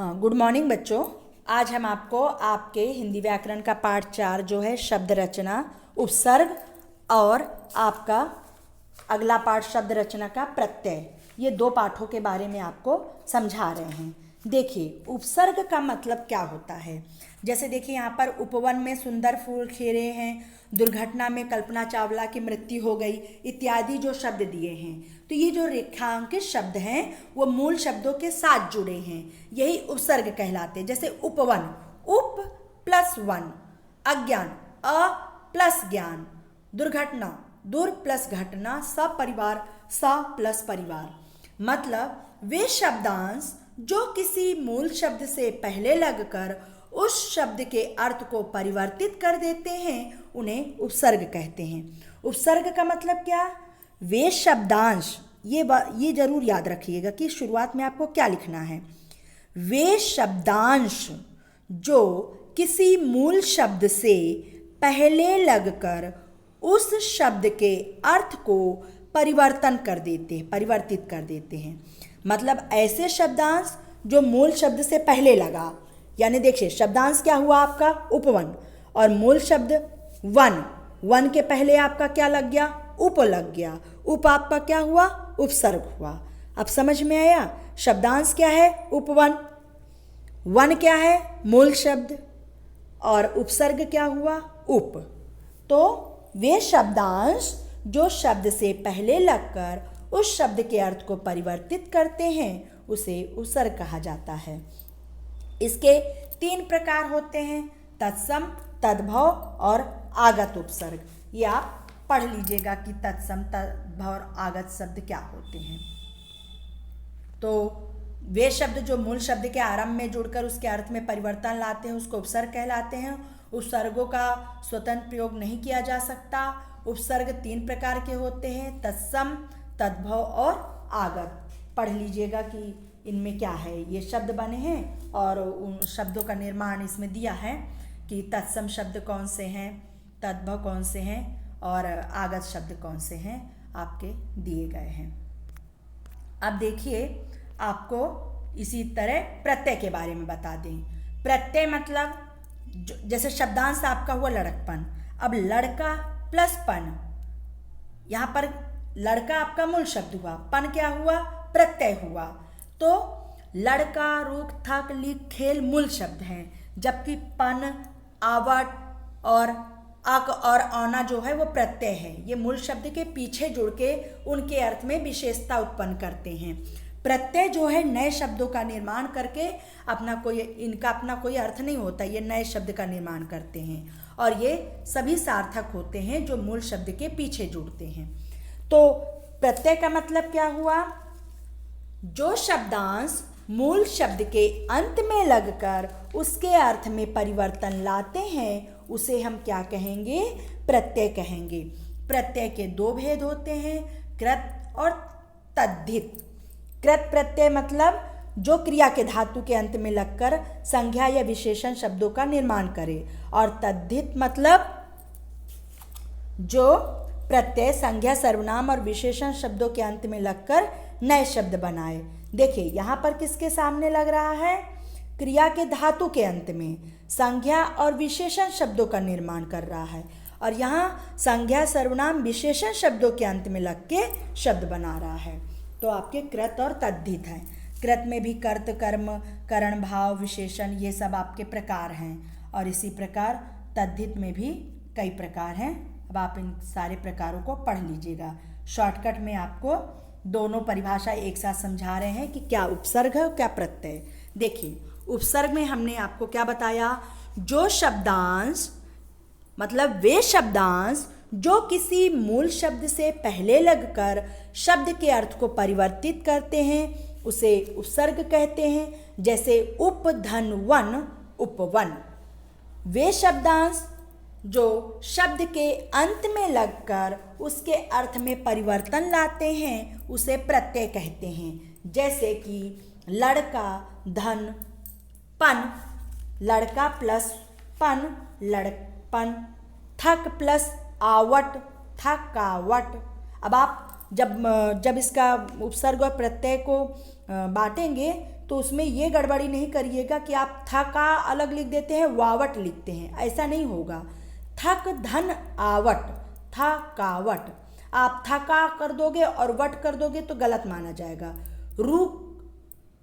Good morning बच्चों। आज हम आपको आपके हिंदी व्याकरण का पाठ 4 जो है शब्द रचना, उपसर्ग और आपका अगला पाठ शब्द रचना का प्रत्यय, ये 2 पाठों के बारे में आपको समझा रहे हैं। देखिए उपसर्ग का मतलब क्या होता है। जैसे देखिए यहाँ पर उपवन में सुंदर फूल खिले हैं, दुर्घटना में कल्पना चावला की मृत्यु हो गई इत्यादि जो शब्द दिए हैं, तो ये जो रेखांकित शब्द हैं वो मूल शब्दों के साथ जुड़े हैं, यही उपसर्ग कहलाते हैं। जैसे उपवन, उप प्लस वन, अज्ञान, अ प्लस ज्ञान, दुर्घटना, दुर प्लस घटना, सपरिवार, स प्लस परिवार। मतलब वे शब्दांश जो किसी मूल शब्द से पहले लगकर उस शब्द के अर्थ को परिवर्तित कर देते हैं उन्हें उपसर्ग कहते हैं। उपसर्ग का मतलब क्या? वे शब्दांश, ये जरूर याद रखिएगा कि शुरुआत में आपको क्या लिखना है। वे शब्दांश जो किसी मूल शब्द से पहले लगकर उस शब्द के अर्थ को परिवर्तित कर देते हैं। मतलब ऐसे शब्दांश जो मूल शब्द से पहले लगा, यानी देखिए शब्दांश क्या हुआ आपका उपवन, और मूल शब्द वन, वन के पहले आपका क्या लग गया? उप लग गया, उप आपका क्या हुआ? उपसर्ग हुआ। अब समझ में आया? शब्दांश क्या है? उपवन, वन क्या है? मूल शब्द, और उपसर्ग क्या हुआ? उप। तो वे शब्दांश जो शब्द से पहले लगकर उस शब्द के अर्थ को परिवर्तित करते हैं उसे उपसर्ग कहा जाता है। इसके 3 प्रकार होते हैं, तत्सम, तद्भव और आगत उपसर्ग। ये आप पढ़ लीजिएगा कि तत्सम, तद्भव और आगत शब्द क्या होते हैं। तो वे शब्द जो मूल शब्द के आरंभ में जुड़कर उसके अर्थ में परिवर्तन लाते हैं उसको उपसर्ग कहलाते हैं। उपसर्गों का स्वतंत्र प्रयोग नहीं किया जा सकता। उपसर्ग 3 प्रकार के होते हैं, तत्सम, तद्भव और आगत। पढ़ लीजिएगा कि इनमें क्या है। ये शब्द बने हैं और उन शब्दों का निर्माण इसमें दिया है कि तत्सम शब्द कौन से हैं, तद्भव कौन से हैं और आगत शब्द कौन से हैं, आपके दिए गए हैं। अब देखिए आपको इसी तरह प्रत्यय के बारे में बता दें। प्रत्यय मतलब जैसे शब्दांश आपका हुआ लड़कपन, अब लड़का प्लस पन, यहाँ पर लड़का आपका मूल शब्द हुआ, पन क्या हुआ? प्रत्यय हुआ। तो लड़का, रुख, थक, लिख, खेल मूल शब्द हैं, जबकि पन, आवट और अक और औना जो है वो प्रत्यय है। ये मूल शब्द के पीछे जुड़ के उनके अर्थ में विशेषता उत्पन्न करते हैं। प्रत्यय जो है नए शब्दों का निर्माण करके इनका अपना कोई अर्थ नहीं होता, ये नए शब्द का निर्माण करते हैं और ये सभी सार्थक होते हैं जो मूल शब्द के पीछे जुड़ते हैं। तो प्रत्यय का मतलब क्या हुआ? जो शब्दांश मूल शब्द के अंत में लगकर उसके अर्थ में परिवर्तन लाते हैं उसे हम क्या कहेंगे? प्रत्यय कहेंगे। प्रत्यय के 2 भेद होते हैं, कृत और तद्धित। कृत प्रत्यय मतलब जो क्रिया के धातु के अंत में लगकर संज्ञा या विशेषण शब्दों का निर्माण करे, और तद्धित मतलब जो प्रत्यय संज्ञा, सर्वनाम और विशेषण शब्दों के अंत में लगकर नए शब्द बनाए। देखिए यहाँ पर किसके सामने लग रहा है? क्रिया के धातु के अंत में संज्ञा और विशेषण शब्दों का निर्माण कर रहा है, और यहाँ संज्ञा, सर्वनाम, विशेषण शब्दों के अंत में लग के शब्द बना रहा है। तो आपके कृत और तद्धित हैं। कृत में भी कर्त, कर्म, करण, भाव, विशेषण, ये सब आपके प्रकार हैं, और इसी प्रकार तद्धित में भी कई प्रकार हैं। अब आप इन सारे प्रकारों को पढ़ लीजिएगा। शॉर्टकट में आपको दोनों परिभाषा एक साथ समझा रहे हैं कि क्या उपसर्ग है और क्या प्रत्यय। देखिए उपसर्ग में हमने आपको क्या बताया? जो शब्दांश मतलब वे शब्दांश जो किसी मूल शब्द से पहले लगकर शब्द के अर्थ को परिवर्तित करते हैं उसे उपसर्ग कहते हैं। जैसे उप, धन, वन, उपवन। वे शब्दांश जो शब्द के अंत में लगकर उसके अर्थ में परिवर्तन लाते हैं उसे प्रत्यय कहते हैं। जैसे कि लड़का, धन, पन, लड़का प्लस पन, लड़पन, थक प्लस आवट, थकावट। अब आप जब इसका उपसर्ग और प्रत्यय को बांटेंगे तो उसमें ये गड़बड़ी नहीं करिएगा कि आप थका अलग लिख देते हैं, वावट लिखते हैं, ऐसा नहीं होगा। थक धन आवट, थकावट, आप थका कर दोगे और वट कर दोगे तो गलत माना जाएगा। रुक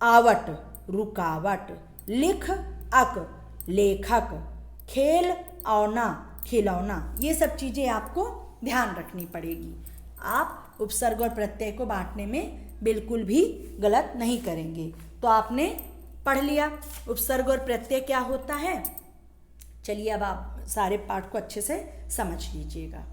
आवट, रुकावट, लिख अक, लेखक, खेल औना, खिलौना, ये सब चीज़ें आपको ध्यान रखनी पड़ेगी। आप उपसर्ग और प्रत्यय को बांटने में बिल्कुल भी गलत नहीं करेंगे। तो आपने पढ़ लिया उपसर्ग और प्रत्यय क्या होता है। चलिए अब आप सारे पाठ को अच्छे से समझ लीजिएगा।